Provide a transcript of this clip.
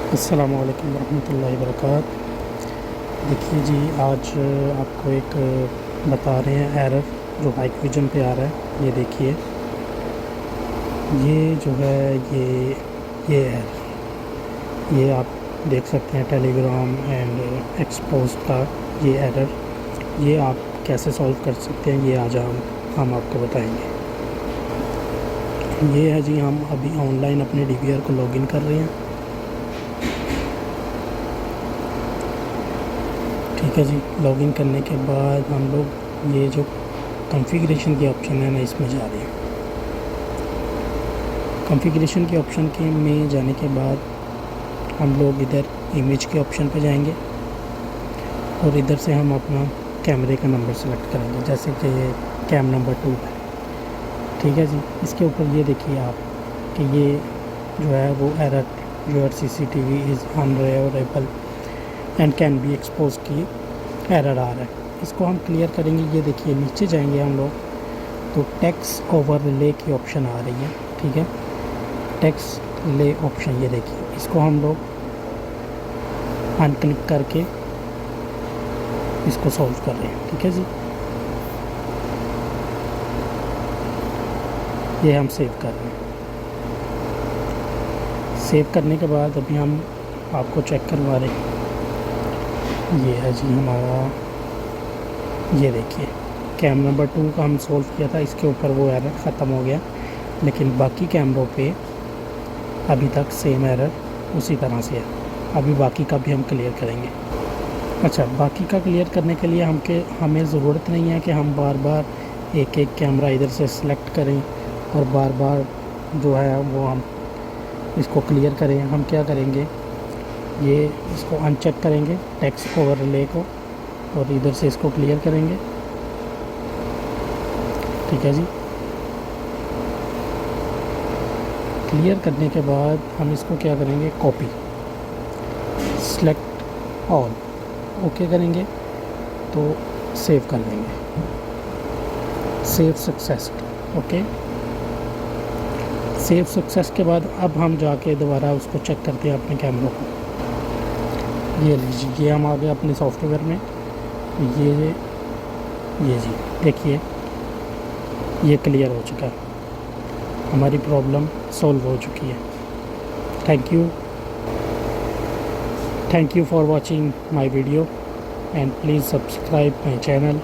अस्सलामु अलैकुम रहमतुल्लाहि वबरकातुहू। देखिए जी, आज आपको एक बता रहे हैं एरर जो हाइकविजन पे आ रहा है। ये देखिए, ये जो है ये एरर, ये आप देख सकते हैं टेलीग्राम एंड एक्सपोज का ये एरर। ये आप कैसे सॉल्व कर सकते हैं, ये आज हम आपको बताएंगे। ये है जी, हम अभी ऑनलाइन अपने DVR को लॉगिन कर रहे हैं। ठीक है जी, लॉगिन करने के बाद हम लोग ये जो कॉन्फ़िगरेशन की ऑप्शन है ना, इसमें जा रहे हैं। कॉन्फ़िगरेशन के ऑप्शन के में जाने के बाद हम लोग इधर इमेज के ऑप्शन पे जाएंगे और इधर से हम अपना कैमरे का नंबर सेलेक्ट करेंगे, जैसे कि ये कैम नंबर 2 है। ठीक है जी, इसके ऊपर ये देखिए आप कि ये जो है वो error your CCTV is honourable and can be expose की एरर आ रहा है। इसको हम क्लियर करेंगे। ये देखिए, नीचे जाएंगे हम लोग तो टैक्स ओवरले की ऑप्शन आ रही है। ठीक है, टैक्स ले ऑप्शन, ये देखिए, इसको हम लोग अनक्लिक करके इसको सॉल्व कर रहे हैं। ठीक है जी, ये हम सेव कर रहे हैं। सेव करने के बाद अभी हम आपको चेक करवा रहे हैं। ये है जी हमारा, ये देखिए, कैम नंबर 2 का हम सोल्व किया था, इसके ऊपर वो एरर ख़त्म हो गया, लेकिन बाकी कैमरों पे अभी तक सेम एरर उसी तरह से है। अभी बाकी का भी हम क्लियर करेंगे। अच्छा, बाकी का क्लियर करने के लिए हमें ज़रूरत नहीं है कि हम बार बार एक एक कैमरा इधर से सिलेक्ट करें और बार बार जो है वो हम इसको क्लियर करें। हम क्या करेंगे, ये इसको अनचेक करेंगे टैक्स ओवरले को और इधर से इसको क्लियर करेंगे। ठीक है जी, क्लियर करने के बाद हम इसको क्या करेंगे, कॉपी, सेलेक्ट ऑल, ओके करेंगे तो सेव कर देंगे। Save success, okay. Save success के बाद अब हम जाके दोबारा उसको चेक करते हैं अपने कैमरों को। ये लीजिए, ये हम आ गए अपने सॉफ्टवेयर में। ये जी देखिए, ये क्लियर हो चुका है, हमारी प्रॉब्लम सॉल्व हो चुकी है। Thank you for watching my video and please subscribe my channel.